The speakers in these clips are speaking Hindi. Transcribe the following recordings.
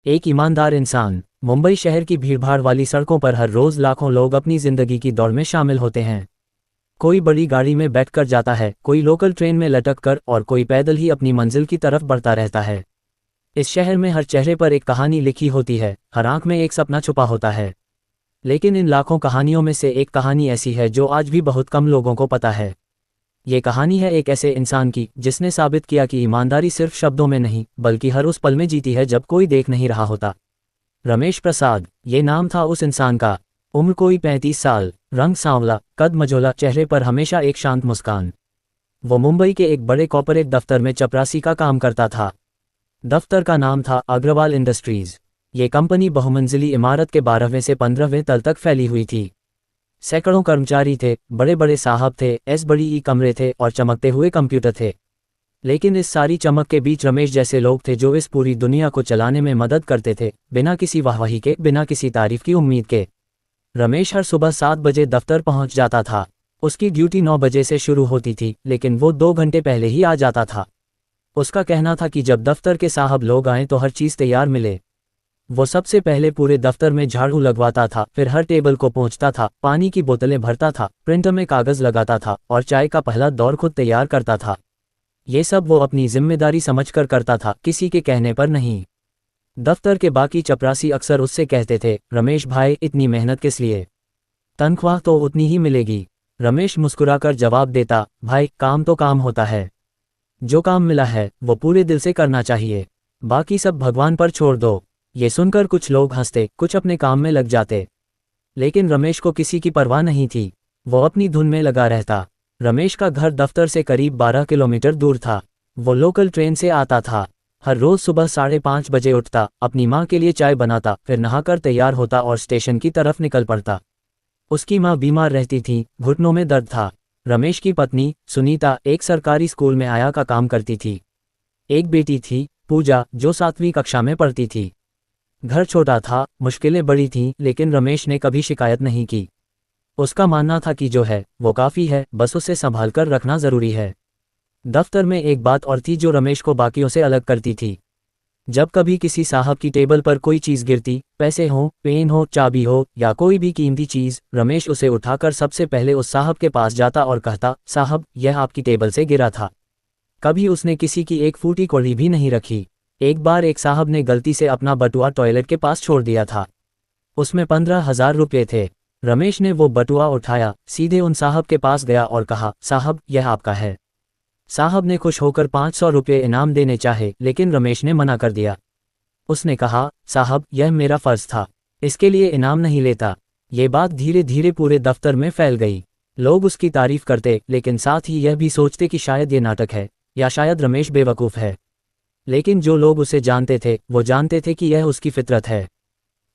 एक ईमानदार इंसान। मुंबई शहर की भीड़भाड़ वाली सड़कों पर हर रोज लाखों लोग अपनी जिंदगी की दौड़ में शामिल होते हैं। कोई बड़ी गाड़ी में बैठकर जाता है, कोई लोकल ट्रेन में लटक कर और कोई पैदल ही अपनी मंजिल की तरफ बढ़ता रहता है। इस शहर में हर चेहरे पर एक कहानी लिखी होती है, हर आंख में एक सपना छुपा होता है। लेकिन इन लाखों कहानियों में से एक कहानी ऐसी है जो आज भी बहुत कम लोगों को पता है। ये कहानी है एक ऐसे इंसान की जिसने साबित किया कि ईमानदारी सिर्फ शब्दों में नहीं बल्कि हर उस पल में जीती है जब कोई देख नहीं रहा होता। रमेश प्रसाद, ये नाम था उस इंसान का। उम्र कोई 35 साल, रंग सांवला, कद मझोला, चेहरे पर हमेशा एक शांत मुस्कान। वो मुंबई के एक बड़े कॉर्पोरेट दफ्तर में चपरासी का काम करता था। दफ्तर का नाम था अग्रवाल इंडस्ट्रीज। ये कंपनी बहुमंजिली इमारत के 12वें से 15वें तल तक फैली हुई थी। सैकड़ों कर्मचारी थे, बड़े बड़े साहब थे, बड़ी ई कमरे थे और चमकते हुए कंप्यूटर थे। लेकिन इस सारी चमक के बीच रमेश जैसे लोग थे जो इस पूरी दुनिया को चलाने में मदद करते थे, बिना किसी वाहवाही के, बिना किसी तारीफ की उम्मीद के। रमेश हर सुबह 7 बजे दफ्तर पहुंच जाता था। उसकी ड्यूटी 9 बजे से शुरू होती थी, लेकिन वो 2 घंटे पहले ही आ जाता था। उसका कहना था कि जब दफ्तर के साहब लोग आएं तो हर चीज़ तैयार मिले। वो सबसे पहले पूरे दफ्तर में झाड़ू लगवाता था, फिर हर टेबल को पोंछता था, पानी की बोतलें भरता था, प्रिंटर में कागज लगाता था और चाय का पहला दौर खुद तैयार करता था। ये सब वो अपनी जिम्मेदारी समझकर करता था, किसी के कहने पर नहीं। दफ्तर के बाकी चपरासी अक्सर उससे कहते थे, रमेश भाई इतनी मेहनत किस लिए, तनख्वाह तो उतनी ही मिलेगी। रमेश मुस्कुराकर जवाब देता, भाई काम तो काम होता है, जो काम मिला है वो पूरे दिल से करना चाहिए, बाकी सब भगवान पर छोड़ दो। ये सुनकर कुछ लोग हंसते, कुछ अपने काम में लग जाते, लेकिन रमेश को किसी की परवाह नहीं थी। वो अपनी धुन में लगा रहता। रमेश का घर दफ्तर से करीब 12 किलोमीटर दूर था। वो लोकल ट्रेन से आता था। हर रोज सुबह 5:30 बजे उठता, अपनी माँ के लिए चाय बनाता, फिर नहाकर तैयार होता और स्टेशन की तरफ निकल पड़ता। उसकी माँ बीमार रहती थी, घुटनों में दर्द था। रमेश की पत्नी सुनीता एक सरकारी स्कूल में आया का काम करती थी। एक बेटी थी, पूजा, जो 7वीं कक्षा में पढ़ती थी। घर छोटा था, मुश्किलें बड़ी थीं, लेकिन रमेश ने कभी शिकायत नहीं की। उसका मानना था कि जो है वो काफ़ी है, बस उसे संभाल कर रखना ज़रूरी है। दफ्तर में एक बात और थी जो रमेश को बाकियों से अलग करती थी। जब कभी किसी साहब की टेबल पर कोई चीज़ गिरती, पैसे हो, पेन हो, चाबी हो या कोई भी कीमती चीज़, रमेश उसे उठाकर सबसे पहले उस साहब के पास जाता और कहता, साहब यह आपकी टेबल से गिरा था। कभी उसने किसी की एक फूटी कौड़ी भी नहीं रखी। एक बार एक साहब ने गलती से अपना बटुआ टॉयलेट के पास छोड़ दिया था। उसमें 15,000 रुपये थे। रमेश ने वो बटुआ उठाया, सीधे उन साहब के पास गया और कहा, साहब यह आपका है। साहब ने खुश होकर 500 रुपये इनाम देने चाहे, लेकिन रमेश ने मना कर दिया। उसने कहा, साहब यह मेरा फर्ज था, इसके लिए इनाम नहीं लेता। ये बात धीरे धीरे पूरे दफ्तर में फैल गई। लोग उसकी तारीफ करते, लेकिन साथ ही यह भी सोचते कि शायद ये नाटक है या शायद रमेश बेवकूफ़ है। लेकिन जो लोग उसे जानते थे वो जानते थे कि यह उसकी फितरत है।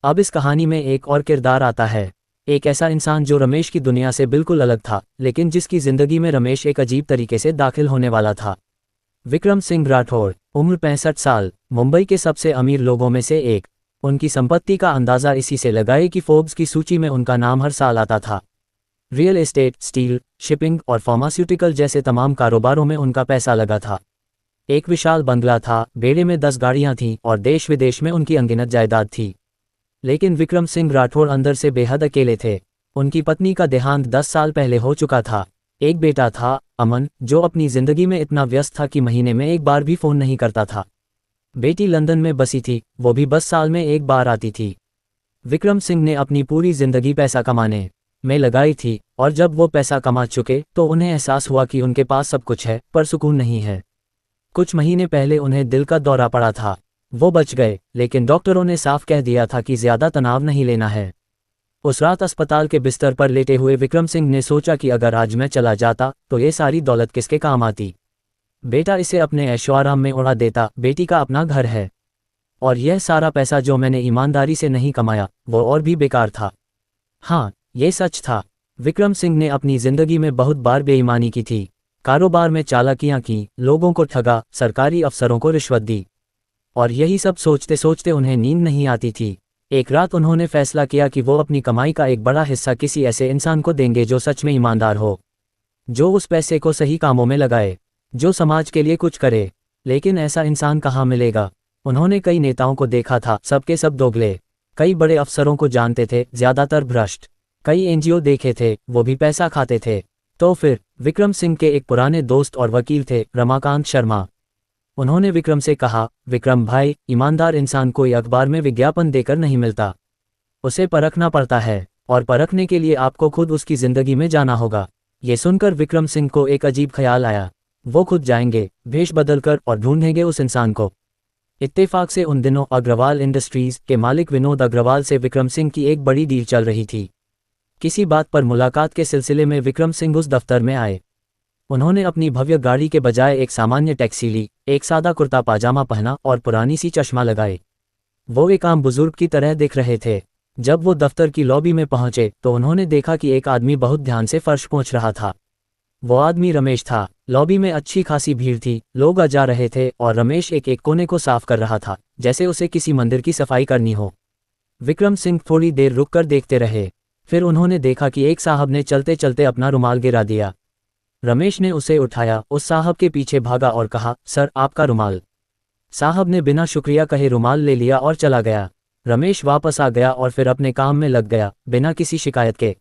अब इस कहानी में एक और किरदार आता है, एक ऐसा इंसान जो रमेश की दुनिया से बिल्कुल अलग था, लेकिन जिसकी जिंदगी में रमेश एक अजीब तरीके से दाखिल होने वाला था। विक्रम सिंह राठौड़, उम्र 65 साल, मुंबई के सबसे अमीर लोगों में से एक। उनकी संपत्ति का अंदाज़ा इसी से लगाए कि फोर्ब्स की सूची में उनका नाम हर साल आता था। रियल एस्टेट, स्टील, शिपिंग और फार्मास्यूटिकल जैसे तमाम कारोबारों में उनका पैसा लगा था। एक विशाल बंगला था, बेड़े में 10 गाड़ियां थीं और देश विदेश में उनकी अनगिनत जायदाद थी। लेकिन विक्रम सिंह राठौड़ अंदर से बेहद अकेले थे। उनकी पत्नी का देहांत 10 साल पहले हो चुका था। एक बेटा था, अमन, जो अपनी जिंदगी में इतना व्यस्त था कि महीने में एक बार भी फ़ोन नहीं करता था। बेटी लंदन में बसी थी, वो भी बस साल में एक बार आती थी। विक्रम सिंह ने अपनी पूरी जिंदगी पैसा कमाने में लगाई थी, और जब वो पैसा कमा चुके तो उन्हें एहसास हुआ कि उनके पास सब कुछ है पर सुकून नहीं है। कुछ महीने पहले उन्हें दिल का दौरा पड़ा था। वो बच गए, लेकिन डॉक्टरों ने साफ कह दिया था कि ज़्यादा तनाव नहीं लेना है। उस रात अस्पताल के बिस्तर पर लेटे हुए विक्रम सिंह ने सोचा कि अगर आज मैं चला जाता तो ये सारी दौलत किसके काम आती। बेटा इसे अपने ऐशो-आराम में उड़ा देता, बेटी का अपना घर है, और यह सारा पैसा जो मैंने ईमानदारी से नहीं कमाया वो और भी बेकार था। हाँ, ये सच था। विक्रम सिंह ने अपनी जिंदगी में बहुत बार बेईमानी की थी। कारोबार में चालाकियां की, लोगों को ठगा, सरकारी अफसरों को रिश्वत दी, और यही सब सोचते सोचते उन्हें नींद नहीं आती थी। एक रात उन्होंने फैसला किया कि वो अपनी कमाई का एक बड़ा हिस्सा किसी ऐसे इंसान को देंगे जो सच में ईमानदार हो, जो उस पैसे को सही कामों में लगाए, जो समाज के लिए कुछ करे। लेकिन ऐसा इंसान कहाँ मिलेगा। उन्होंने कई नेताओं को देखा था, सबके सब दोगले। कई बड़े अफसरों को जानते थे, ज्यादातर भ्रष्ट। कई एनजीओ देखे थे, वो भी पैसा खाते थे। तो फिर विक्रम सिंह के एक पुराने दोस्त और वकील थे, रमाकांत शर्मा। उन्होंने विक्रम से कहा, विक्रम भाई, ईमानदार इंसान कोई अखबार में विज्ञापन देकर नहीं मिलता, उसे परखना पड़ता है, और परखने के लिए आपको खुद उसकी जिंदगी में जाना होगा। ये सुनकर विक्रम सिंह को एक अजीब ख्याल आया। वो खुद जाएंगे, भेष बदलकर, और ढूंढेंगे उस इंसान को। इत्तेफाक से उन दिनों अग्रवाल इंडस्ट्रीज के मालिक विनोद अग्रवाल से विक्रम सिंह की एक बड़ी डील चल रही थी। किसी बात पर मुलाकात के सिलसिले में विक्रम सिंह उस दफ्तर में आए। उन्होंने अपनी भव्य गाड़ी के बजाय एक सामान्य टैक्सी ली, एक सादा कुर्ता पाजामा पहना और पुरानी सी चश्मा लगाए। वो एक आम बुजुर्ग की तरह दिख रहे थे। जब वो दफ्तर की लॉबी में पहुंचे तो उन्होंने देखा कि एक आदमी बहुत ध्यान से फर्श पोंछ रहा था। वो आदमी रमेश था। लॉबी में अच्छी खासी भीड़ थी, लोग आ जा रहे थे, और रमेश एक एक कोने को साफ कर रहा था, जैसे उसे किसी मंदिर की सफाई करनी हो। विक्रम सिंह थोड़ी देर रुककर देखते रहे। फिर उन्होंने देखा कि एक साहब ने चलते चलते अपना रुमाल गिरा दिया। रमेश ने उसे उठाया, उस साहब के पीछे भागा और कहा, सर आपका रुमाल। साहब ने बिना शुक्रिया कहे रुमाल ले लिया और चला गया। रमेश वापस आ गया और फिर अपने काम में लग गया, बिना किसी शिकायत के।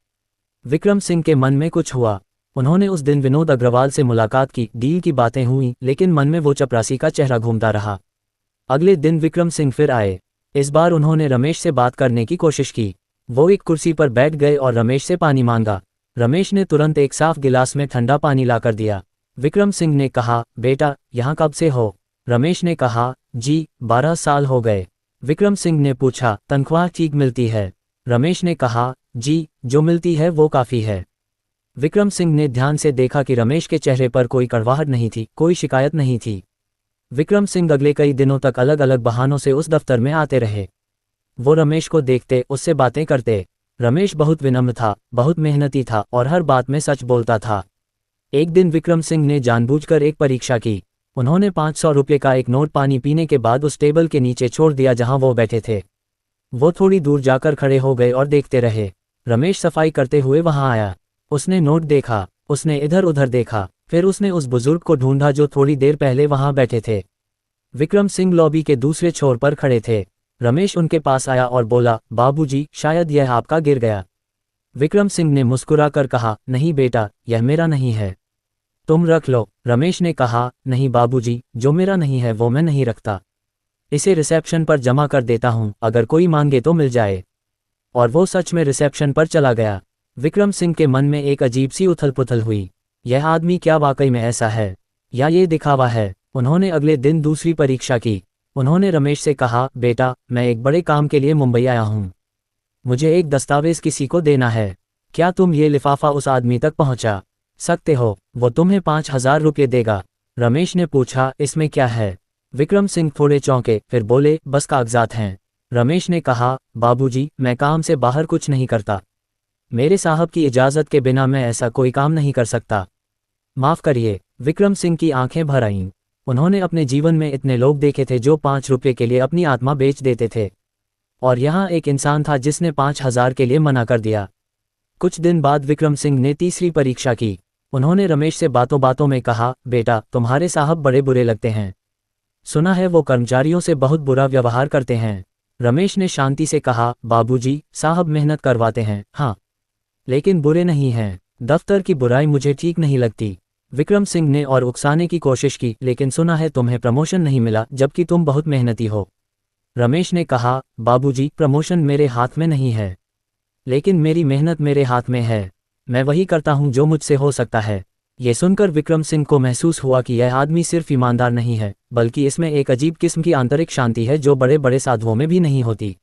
विक्रम सिंह के मन में कुछ हुआ। उन्होंने उस दिन विनोद अग्रवाल से मुलाकात की, डील की बातें हुई, लेकिन मन में वो चपरासी का चेहरा घूमता रहा। अगले दिन विक्रम सिंह फिर आए। इस बार उन्होंने रमेश से बात करने की कोशिश की। वो एक कुर्सी पर बैठ गए और रमेश से पानी मांगा। रमेश ने तुरंत एक साफ गिलास में ठंडा पानी लाकर दिया। विक्रम सिंह ने कहा, बेटा यहाँ कब से हो? रमेश ने कहा, जी 12 साल हो गए। विक्रम सिंह ने पूछा, तनख्वाह ठीक मिलती है? रमेश ने कहा, जी जो मिलती है वो काफ़ी है। विक्रम सिंह ने ध्यान से देखा कि रमेश के चेहरे पर कोई कड़वाहट नहीं थी, कोई शिकायत नहीं थी। विक्रम सिंह अगले कई दिनों तक अलग अलग बहानों से उस दफ्तर में आते रहे। वो रमेश को देखते, उससे बातें करते। रमेश बहुत विनम्र था, बहुत मेहनती था और हर बात में सच बोलता था। एक दिन विक्रम सिंह ने जानबूझकर एक परीक्षा की। उन्होंने 500 रुपये का एक नोट पानी पीने के बाद उस टेबल के नीचे छोड़ दिया जहां वो बैठे थे। वो थोड़ी दूर जाकर खड़े हो गए और देखते रहे। रमेश सफाई करते हुए वहां आया। उसने नोट देखा, उसने इधर उधर देखा, फिर उसने उस बुजुर्ग को ढूंढा जो थोड़ी देर पहले वहां बैठे थे। विक्रम सिंह लॉबी के दूसरे छोर पर खड़े थे। रमेश उनके पास आया और बोला, बाबूजी, शायद यह आपका गिर गया। विक्रम सिंह ने मुस्कुराकर कहा, नहीं बेटा, यह मेरा नहीं है, तुम रख लो। रमेश ने कहा, नहीं बाबूजी, जो मेरा नहीं है वो मैं नहीं रखता। इसे रिसेप्शन पर जमा कर देता हूं, अगर कोई मांगे तो मिल जाए। और वो सच में रिसेप्शन पर चला गया। विक्रम सिंह के मन में एक अजीब सी उथल पुथल हुई। यह आदमी क्या वाकई में ऐसा है, या ये दिखावा है? उन्होंने अगले दिन दूसरी परीक्षा की। उन्होंने रमेश से कहा, बेटा, मैं एक बड़े काम के लिए मुंबई आया हूँ, मुझे एक दस्तावेज किसी को देना है। क्या तुम ये लिफाफा उस आदमी तक पहुंचा सकते हो? वो तुम्हें 5000 रुपये देगा। रमेश ने पूछा, इसमें क्या है? विक्रम सिंह थोड़े चौंके, फिर बोले, बस कागजात हैं। रमेश ने कहा, बाबूजी, मैं काम से बाहर कुछ नहीं करता, मेरे साहब की इजाज़त के बिना मैं ऐसा कोई काम नहीं कर सकता, माफ़ करिए। विक्रम सिंह की आंखें भर आईं। उन्होंने अपने जीवन में इतने लोग देखे थे जो 5 रुपये के लिए अपनी आत्मा बेच देते थे, और यहाँ एक इंसान था जिसने 5000 के लिए मना कर दिया। कुछ दिन बाद विक्रम सिंह ने तीसरी परीक्षा की। उन्होंने रमेश से बातों बातों में कहा, बेटा, तुम्हारे साहब बड़े बुरे लगते हैं, सुना है वो कर्मचारियों से बहुत बुरा व्यवहार करते हैं। रमेश ने शांति से कहा, बाबूजी, साहब मेहनत करवाते हैं, हाँ, लेकिन बुरे नहीं हैं। दफ्तर की बुराई मुझे ठीक नहीं लगती। विक्रम सिंह ने और उकसाने की कोशिश की, लेकिन सुना है तुम्हें प्रमोशन नहीं मिला, जबकि तुम बहुत मेहनती हो। रमेश ने कहा, बाबूजी, प्रमोशन मेरे हाथ में नहीं है, लेकिन मेरी मेहनत मेरे हाथ में है। मैं वही करता हूं जो मुझसे हो सकता है। ये सुनकर विक्रम सिंह को महसूस हुआ कि यह आदमी सिर्फ ईमानदार नहीं है, बल्कि इसमें एक अजीब किस्म की आंतरिक शांति है जो बड़े बड़े साधुओं में भी नहीं होती।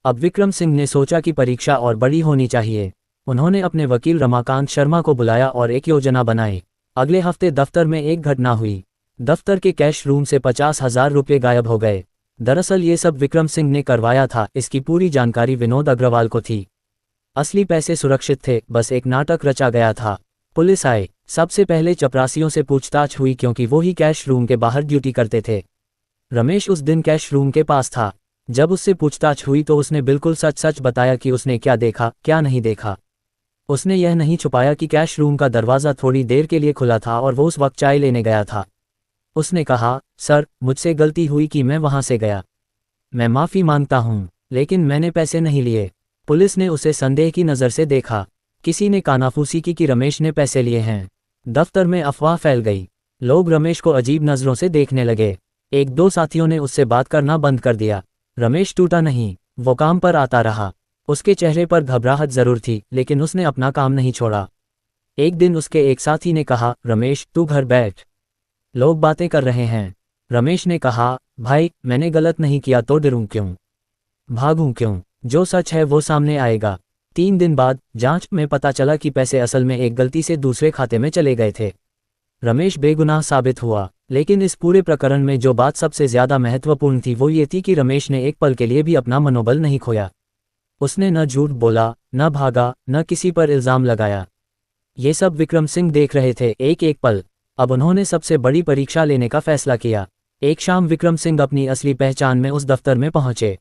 अब विक्रम सिंह ने सोचा कि परीक्षा और बड़ी होनी चाहिए। उन्होंने अपने वकील रमाकांत शर्मा को बुलाया और एक योजना बनाई। अगले हफ्ते दफ्तर में एक घटना हुई। दफ्तर के कैश रूम से 50,000 रुपये गायब हो गए। दरअसल ये सब विक्रम सिंह ने करवाया था, इसकी पूरी जानकारी विनोद अग्रवाल को थी। असली पैसे सुरक्षित थे, बस एक नाटक रचा गया था। पुलिस आई। सबसे पहले चपरासियों से पूछताछ हुई क्योंकि वो ही कैश रूम के बाहर ड्यूटी करते थे। रमेश उस दिन कैश रूम के पास था। जब उससे पूछताछ हुई तो उसने बिल्कुल सच सच बताया कि उसने क्या देखा, क्या नहीं देखा। उसने यह नहीं छुपाया कि कैश रूम का दरवाज़ा थोड़ी देर के लिए खुला था और वो उस वक्त चाय लेने गया था। उसने कहा, सर, मुझसे गलती हुई कि मैं वहां से गया। मैं माफ़ी मांगता हूँ, लेकिन मैंने पैसे नहीं लिए। पुलिस ने उसे संदेह की नज़र से देखा। किसी ने कानाफूसी की कि रमेश ने पैसे लिए हैं। दफ्तर में अफवाह फैल गई। लोग रमेश को अजीब नज़रों से देखने लगे। एक दो साथियों ने उससे बात करना बंद कर दिया। रमेश टूटा नहीं, वो काम पर आता रहा। उसके चेहरे पर घबराहट जरूर थी, लेकिन उसने अपना काम नहीं छोड़ा। एक दिन उसके एक साथी ने कहा, रमेश, तू घर बैठ, लोग बातें कर रहे हैं। रमेश ने कहा, भाई, मैंने गलत नहीं किया तो डरूं क्यों, भागूं क्यों? जो सच है वो सामने आएगा। 3 दिन बाद जांच में पता चला कि पैसे असल में एक गलती से दूसरे खाते में चले गए थे। रमेश बेगुनाह साबित हुआ, लेकिन इस पूरे प्रकरण में जो बात सबसे ज्यादा महत्वपूर्ण थी वो ये थी कि रमेश ने एक पल के लिए भी अपना मनोबल नहीं खोया। उसने न झूठ बोला, न भागा, न किसी पर इल्जाम लगाया। ये सब विक्रम सिंह देख रहे थे, एक एक पल। अब उन्होंने सबसे बड़ी परीक्षा लेने का फैसला किया। एक शाम विक्रम सिंह अपनी असली पहचान में उस दफ्तर में पहुंचे।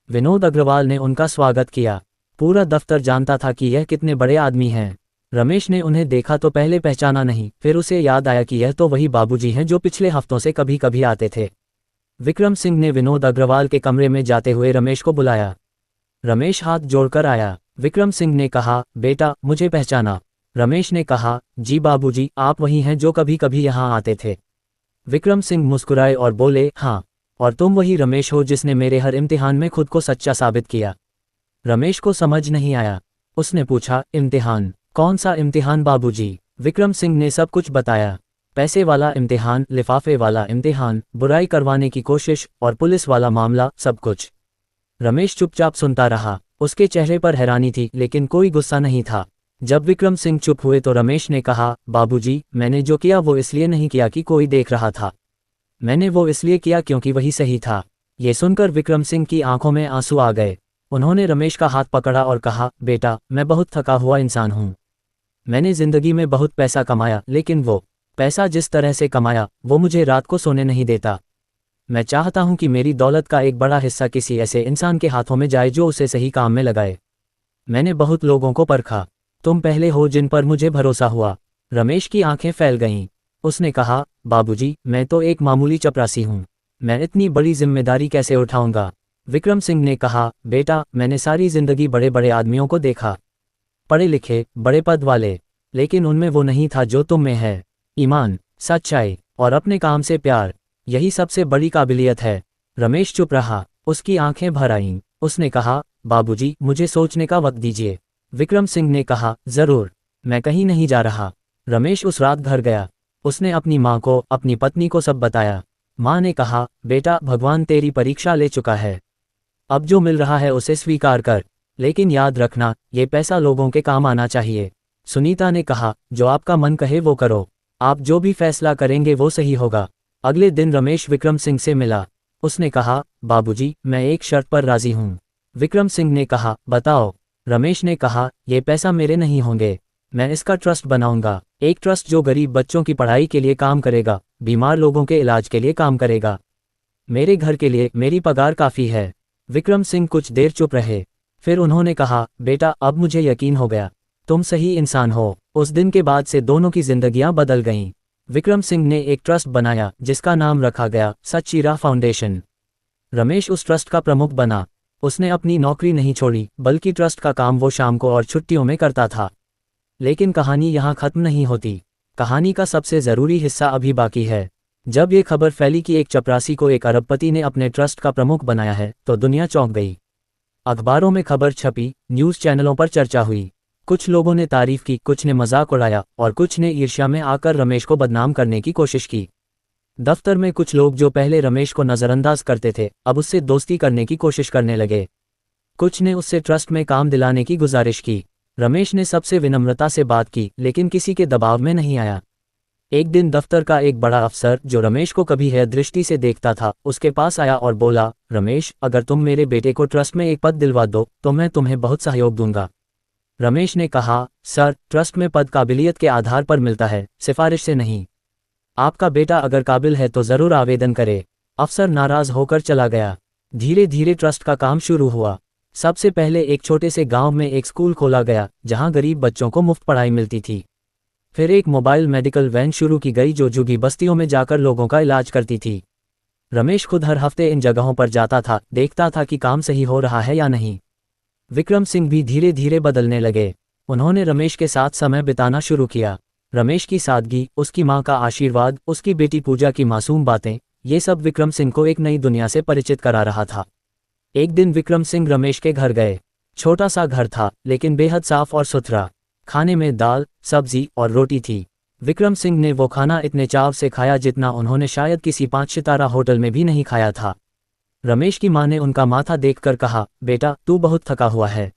विनोद अग्रवाल ने उनका स्वागत किया। पूरा दफ्तर जानता था कि यह कितने बड़े आदमी हैं। रमेश ने उन्हें देखा तो पहले पहचाना नहीं, फिर उसे याद आया कि यह तो वही बाबूजी हैं जो पिछले हफ्तों से कभी कभी आते थे। विक्रम सिंह ने विनोद अग्रवाल के कमरे में जाते हुए रमेश को बुलाया। रमेश हाथ जोड़कर आया। विक्रम सिंह ने कहा, बेटा, मुझे पहचाना? रमेश ने कहा, जी बाबूजी, आप वही हैं जो कभी कभी यहाँ आते थे। विक्रम सिंह मुस्कुराए और बोले, हाँ, और तुम वही रमेश हो जिसने मेरे हर इम्तिहान में खुद को सच्चा साबित किया। रमेश को समझ नहीं आया। उसने पूछा, इम्तिहान? कौन सा इम्तिहान बाबूजी? विक्रम सिंह ने सब कुछ बताया। पैसे वाला इम्तिहान, लिफाफे वाला इम्तिहान, बुराई करवाने की कोशिश और पुलिस वाला मामला, सब कुछ। रमेश चुपचाप सुनता रहा। उसके चेहरे पर हैरानी थी, लेकिन कोई गुस्सा नहीं था। जब विक्रम सिंह चुप हुए तो रमेश ने कहा, बाबूजी, मैंने जो किया वो इसलिए नहीं किया कि कोई देख रहा था। मैंने वो इसलिए किया क्योंकि वही सही था। ये सुनकर विक्रम सिंह की आंखों में आंसू आ गए। उन्होंने रमेश का हाथ पकड़ा और कहा, बेटा, मैं बहुत थका हुआ इंसान हूँ। मैंने जिंदगी में बहुत पैसा कमाया, लेकिन वो पैसा जिस तरह से कमाया वो मुझे रात को सोने नहीं देता। मैं चाहता हूं कि मेरी दौलत का एक बड़ा हिस्सा किसी ऐसे इंसान के हाथों में जाए जो उसे सही काम में लगाए। मैंने बहुत लोगों को परखा, तुम पहले हो जिन पर मुझे भरोसा हुआ। रमेश की आंखें फैल गईं। उसने कहा, बाबूजी, मैं तो एक मामूली चपरासी हूं, मैं इतनी बड़ी जिम्मेदारी कैसे उठाऊंगा? विक्रम सिंह ने कहा, बेटा, मैंने सारी जिंदगी बड़े बड़े आदमियों को देखा, पढ़े लिखे, बड़े पद वाले, लेकिन उनमें वो नहीं था जो तुम में है। ईमान, सच्चाई और अपने काम से प्यार, यही सबसे बड़ी काबिलियत है। रमेश चुप रहा। उसकी आंखें भर आईं। उसने कहा, बाबूजी, मुझे सोचने का वक्त दीजिए। विक्रम सिंह ने कहा, जरूर, मैं कहीं नहीं जा रहा। रमेश उस रात घर गया। उसने अपनी माँ को, अपनी पत्नी को सब बताया। माँ ने कहा, बेटा, भगवान तेरी परीक्षा ले चुका है, अब जो मिल रहा है उसे स्वीकार कर, लेकिन याद रखना, ये पैसा लोगों के काम आना चाहिए। सुनीता ने कहा, जो आपका मन कहे वो करो, आप जो भी फैसला करेंगे वो सही होगा। अगले दिन रमेश विक्रम सिंह से मिला। उसने कहा, बाबूजी, मैं एक शर्त पर राजी हूँ। विक्रम सिंह ने कहा, बताओ। रमेश ने कहा, ये पैसा मेरे नहीं होंगे, मैं इसका ट्रस्ट बनाऊंगा, एक ट्रस्ट जो गरीब बच्चों की पढ़ाई के लिए काम करेगा, बीमार लोगों के इलाज के लिए काम करेगा। मेरे घर के लिए मेरी पगार काफ़ी है। विक्रम सिंह कुछ देर चुप रहे, फिर उन्होंने कहा, बेटा, अब मुझे यकीन हो गया, तुम सही इंसान हो। उस दिन के बाद से दोनों की जिंदगियां बदल गईं। विक्रम सिंह ने एक ट्रस्ट बनाया जिसका नाम रखा गया सच्ची राह फाउंडेशन। रमेश उस ट्रस्ट का प्रमुख बना। उसने अपनी नौकरी नहीं छोड़ी, बल्कि ट्रस्ट का काम वो शाम को और छुट्टियों में करता था। लेकिन कहानी यहाँ खत्म नहीं होती। कहानी का सबसे ज़रूरी हिस्सा अभी बाकी है। जब ये खबर फैली कि एक चपरासी को एक अरबपति ने अपने ट्रस्ट का प्रमुख बनाया है, तो दुनिया चौंक गई। अखबारों में खबर छपी, न्यूज़ चैनलों पर चर्चा हुई। कुछ लोगों ने तारीफ की, कुछ ने मजाक उड़ाया और कुछ ने ईर्ष्या में आकर रमेश को बदनाम करने की कोशिश की। दफ्तर में कुछ लोग जो पहले रमेश को नज़रअंदाज करते थे, अब उससे दोस्ती करने की कोशिश करने लगे। कुछ ने उससे ट्रस्ट में काम दिलाने की गुजारिश की। रमेश ने सबसे विनम्रता से बात की, लेकिन किसी के दबाव में नहीं आया। एक दिन दफ्तर का एक बड़ा अफसर, जो रमेश को कभी है दृष्टि से देखता था, उसके पास आया और बोला, रमेश, अगर तुम मेरे बेटे को ट्रस्ट में एक पद दिलवा दो तो मैं तुम्हें बहुत सहयोग दूंगा। रमेश ने कहा, सर, ट्रस्ट में पद काबिलियत के आधार पर मिलता है, सिफारिश से नहीं। आपका बेटा अगर काबिल है तो ज़रूर आवेदन करे। अफसर नाराज होकर चला गया। धीरे धीरे ट्रस्ट का काम शुरू हुआ। सबसे पहले एक छोटे से गांव में एक स्कूल खोला गया, जहां गरीब बच्चों को मुफ्त पढ़ाई मिलती थी। फिर एक मोबाइल मेडिकल वैन शुरू की गई जो झुग्गी बस्तियों में जाकर लोगों का इलाज करती थी। रमेश खुद हर हफ्ते इन जगहों पर जाता था, देखता था कि काम सही हो रहा है या नहीं। विक्रम सिंह भी धीरे धीरे बदलने लगे। उन्होंने रमेश के साथ समय बिताना शुरू किया। रमेश की सादगी, उसकी माँ का आशीर्वाद, उसकी बेटी पूजा की मासूम बातें, ये सब विक्रम सिंह को एक नई दुनिया से परिचित करा रहा था। एक दिन विक्रम सिंह रमेश के घर गए। छोटा सा घर था, लेकिन बेहद साफ और सुथरा। खाने में दाल, सब्जी और रोटी थी। विक्रम सिंह ने वो खाना इतने चाव से खाया जितना उन्होंने शायद किसी 5 सितारा होटल में भी नहीं खाया था। रमेश की माँ ने उनका माथा देखकर कहा, बेटा तू बहुत थका हुआ है।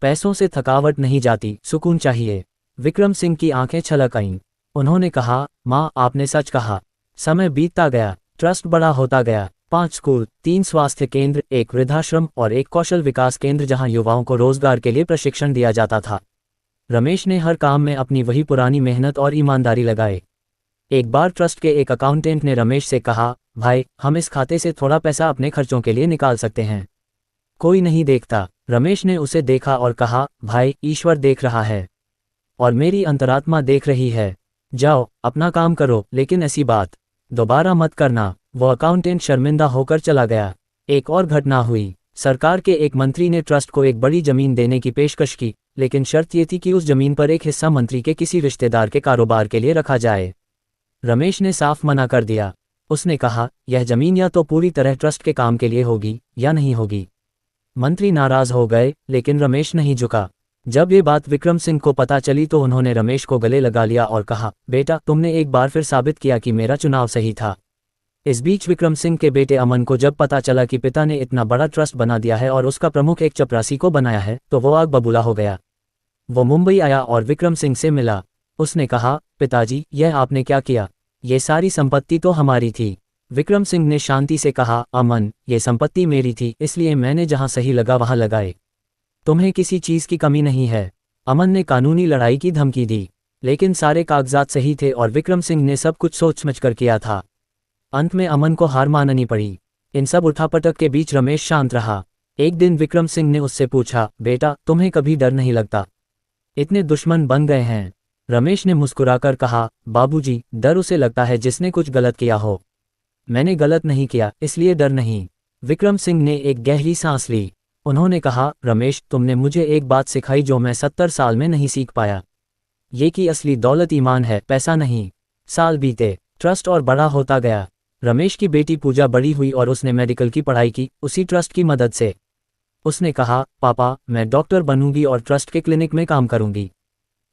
पैसों से थकावट नहीं जाती, सुकून चाहिए। विक्रम सिंह की आंखें छलक आईं। उन्होंने कहा, माँ आपने सच कहा। समय बीतता गया, ट्रस्ट बड़ा होता गया। 5 स्कूल, 3 स्वास्थ्य केंद्र, एक वृद्धाश्रम और एक कौशल विकास केंद्र जहां युवाओं को रोजगार के लिए प्रशिक्षण दिया जाता था। रमेश ने हर काम में अपनी वही पुरानी मेहनत और ईमानदारी लगाई। एक बार ट्रस्ट के एक अकाउंटेंट ने रमेश से कहा, भाई हम इस खाते से थोड़ा पैसा अपने खर्चों के लिए निकाल सकते हैं। कोई नहीं देखता। रमेश ने उसे देखा और कहा, भाई ईश्वर देख रहा है और मेरी अंतरात्मा देख रही है। जाओ अपना काम करो, लेकिन ऐसी बात दोबारा मत करना। वो अकाउंटेंट शर्मिंदा होकर चला गया। एक और घटना हुई। सरकार के एक मंत्री ने ट्रस्ट को एक बड़ी जमीन देने की पेशकश की, लेकिन शर्त ये थी कि उस जमीन पर एक हिस्सा मंत्री के किसी रिश्तेदार के कारोबार के लिए रखा जाए। रमेश ने साफ मना कर दिया। उसने कहा, यह जमीन या तो पूरी तरह ट्रस्ट के काम के लिए होगी या नहीं होगी। मंत्री नाराज हो गए, लेकिन रमेश नहीं झुका। जब ये बात विक्रम सिंह को पता चली तो उन्होंने रमेश को गले लगा लिया और कहा, बेटा तुमने एक बार फिर साबित किया कि मेरा चुनाव सही था। इस बीच विक्रम सिंह के बेटे अमन को जब पता चला कि पिता ने इतना बड़ा ट्रस्ट बना दिया है और उसका प्रमुख एक चपरासी को बनाया है, तो वो आग बबूला हो गया। वो मुंबई आया और विक्रम सिंह से मिला। उसने कहा, पिताजी यह आपने क्या किया? ये सारी संपत्ति तो हमारी थी। विक्रम सिंह ने शांति से कहा, अमन ये संपत्ति मेरी थी, इसलिए मैंने जहां सही लगा वहां लगाए। तुम्हें किसी चीज की कमी नहीं है। अमन ने कानूनी लड़ाई की धमकी दी, लेकिन सारे कागजात सही थे और विक्रम सिंह ने सब कुछ सोच समझ कर किया था। अंत में अमन को हार माननी पड़ी। इन सब उठापटक के बीच रमेश शांत रहा। एक दिन विक्रम सिंह ने उससे पूछा, बेटा तुम्हें कभी डर नहीं लगता? इतने दुश्मन बन गए हैं। रमेश ने मुस्कुराकर कहा, बाबूजी डर उसे लगता है जिसने कुछ गलत किया हो। मैंने गलत नहीं किया, इसलिए डर नहीं। विक्रम सिंह ने एक गहरी सांस ली। उन्होंने कहा, रमेश तुमने मुझे एक बात सिखाई जो मैं 70 साल में नहीं सीख पाया। ये कि असली दौलत ईमान है, पैसा नहीं। साल बीते, ट्रस्ट और बड़ा होता गया। रमेश की बेटी पूजा बड़ी हुई और उसने मेडिकल की पढ़ाई की, उसी ट्रस्ट की मदद से। उसने कहा, पापा मैं डॉक्टर बनूंगी और ट्रस्ट के क्लिनिक में काम करूंगी।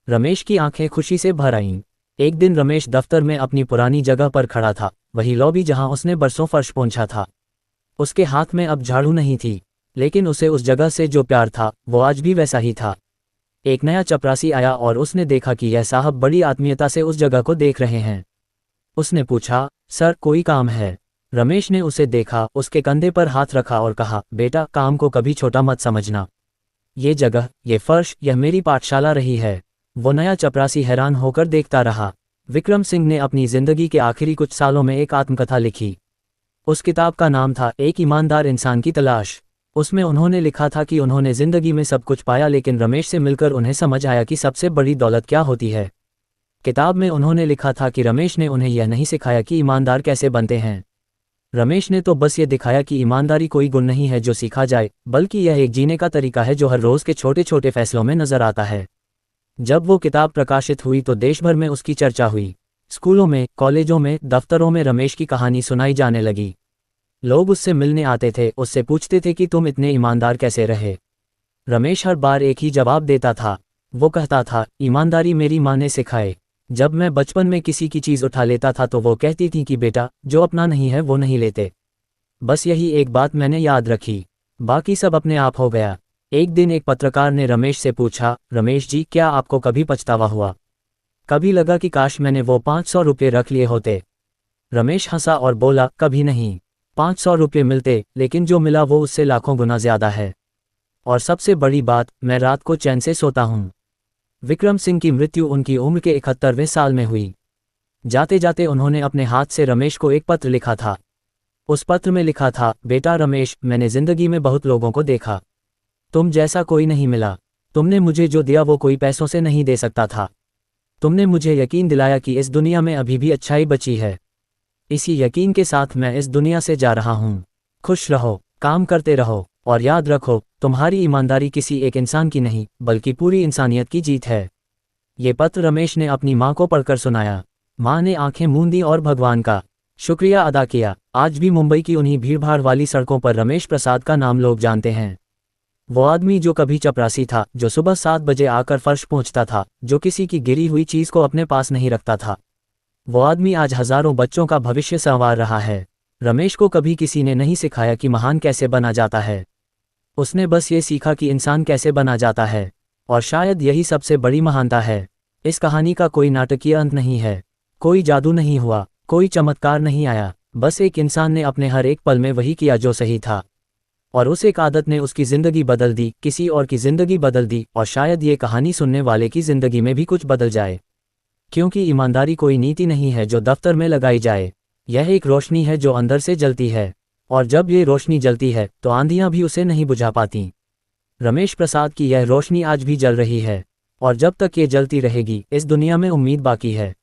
रमेश की आंखें खुशी से भर आईं। एक दिन रमेश दफ्तर में अपनी पुरानी जगह पर खड़ा था, वही लॉबी जहां उसने बरसों फर्श पोंछा था। उसके हाथ में अब झाड़ू नहीं थी, लेकिन उसे उस जगह से जो प्यार था वो आज भी वैसा ही था। एक नया चपरासी आया और उसने देखा कि यह साहब बड़ी आत्मीयता से उस जगह को देख रहे हैं। उसने पूछा, सर कोई काम है? रमेश ने उसे देखा, उसके कंधे पर हाथ रखा और कहा, बेटा काम को कभी छोटा मत समझना। ये जगह, ये फर्श, यह मेरी पाठशाला रही है। वो नया चपरासी हैरान होकर देखता रहा। विक्रम सिंह ने अपनी जिंदगी के आखिरी कुछ सालों में एक आत्मकथा लिखी। उस किताब का नाम था एक ईमानदार इंसान की तलाश। उसमें उन्होंने लिखा था कि उन्होंने जिंदगी में सब कुछ पाया, लेकिन रमेश से मिलकर उन्हें समझ आया कि सबसे बड़ी दौलत क्या होती है। किताब में उन्होंने लिखा था कि रमेश ने उन्हें यह नहीं सिखाया कि ईमानदार कैसे बनते हैं। रमेश ने तो बस ये दिखाया कि ईमानदारी कोई गुण नहीं है जो सीखा जाए, बल्कि यह एक जीने का तरीका है जो हर रोज के छोटे छोटे फैसलों में नजर आता है। जब वो किताब प्रकाशित हुई तो देश भर में उसकी चर्चा हुई। स्कूलों में, कॉलेजों में, दफ्तरों में रमेश की कहानी सुनाई जाने लगी। लोग उससे मिलने आते थे, उससे पूछते थे कि तुम इतने ईमानदार कैसे रहे। रमेश हर बार एक ही जवाब देता था। वो कहता था, ईमानदारी मेरी माँ ने सिखाए। जब मैं बचपन में किसी की चीज़ उठा लेता था तो वो कहती थी कि बेटा जो अपना नहीं है वो नहीं लेते। बस यही एक बात मैंने याद रखी, बाकी सब अपने आप हो गया। एक दिन एक पत्रकार ने रमेश से पूछा, रमेश जी क्या आपको कभी पछतावा हुआ? कभी लगा कि काश मैंने वो 500 रुपये रख लिए होते? रमेश हंसा और बोला, कभी नहीं। 500 रुपये मिलते, लेकिन जो मिला वो उससे लाखों गुना ज्यादा है। और सबसे बड़ी बात, मैं रात को चैन से सोता हूँ। विक्रम सिंह की मृत्यु उनकी उम्र के 71वें साल में हुई। जाते जाते उन्होंने अपने हाथ से रमेश को एक पत्र लिखा था। उस पत्र में लिखा था, बेटा रमेश, मैंने जिंदगी में बहुत लोगों को देखा, तुम जैसा कोई नहीं मिला। तुमने मुझे जो दिया वो कोई पैसों से नहीं दे सकता था। तुमने मुझे यकीन दिलाया कि इस दुनिया में अभी भी अच्छाई बची है। इसी यकीन के साथ मैं इस दुनिया से जा रहा हूँ। खुश रहो, काम करते रहो, और याद रखो, तुम्हारी ईमानदारी किसी एक इंसान की नहीं बल्कि पूरी इंसानियत की जीत है। ये पत्र रमेश ने अपनी माँ को पढ़कर सुनाया। माँ ने आंखें मूंदी और भगवान का शुक्रिया अदा किया। आज भी मुंबई की उन्हीं भीड़भाड़ वाली सड़कों पर रमेश प्रसाद का नाम लोग जानते हैं। वो आदमी जो कभी चपरासी था, जो सुबह 7 बजे आकर फर्श पहुंचता था, जो किसी की गिरी हुई चीज को अपने पास नहीं रखता था। वो आदमी आज हजारों बच्चों का भविष्य संवार रहा है। रमेश को कभी किसी ने नहीं सिखाया कि महान कैसे बना जाता है। उसने बस ये सीखा कि इंसान कैसे बना जाता है, और शायद यही सबसे बड़ी महानता है। इस कहानी का कोई नाटकीय अंत नहीं है, कोई जादू नहीं हुआ, कोई चमत्कार नहीं आया। बस एक इंसान ने अपने हर एक पल में वही किया जो सही था, और उस एक आदत ने उसकी ज़िंदगी बदल दी, किसी और की ज़िंदगी बदल दी, और शायद ये कहानी सुनने वाले की ज़िंदगी में भी कुछ बदल जाए। क्योंकि ईमानदारी कोई नीति नहीं है जो दफ्तर में लगाई जाए, यह एक रोशनी है जो अंदर से जलती है, और जब ये रोशनी जलती है तो आंधियां भी उसे नहीं बुझा पाती। रमेश प्रसाद की यह रोशनी आज भी जल रही है, और जब तक ये जलती रहेगी इस दुनिया में उम्मीद बाकी है।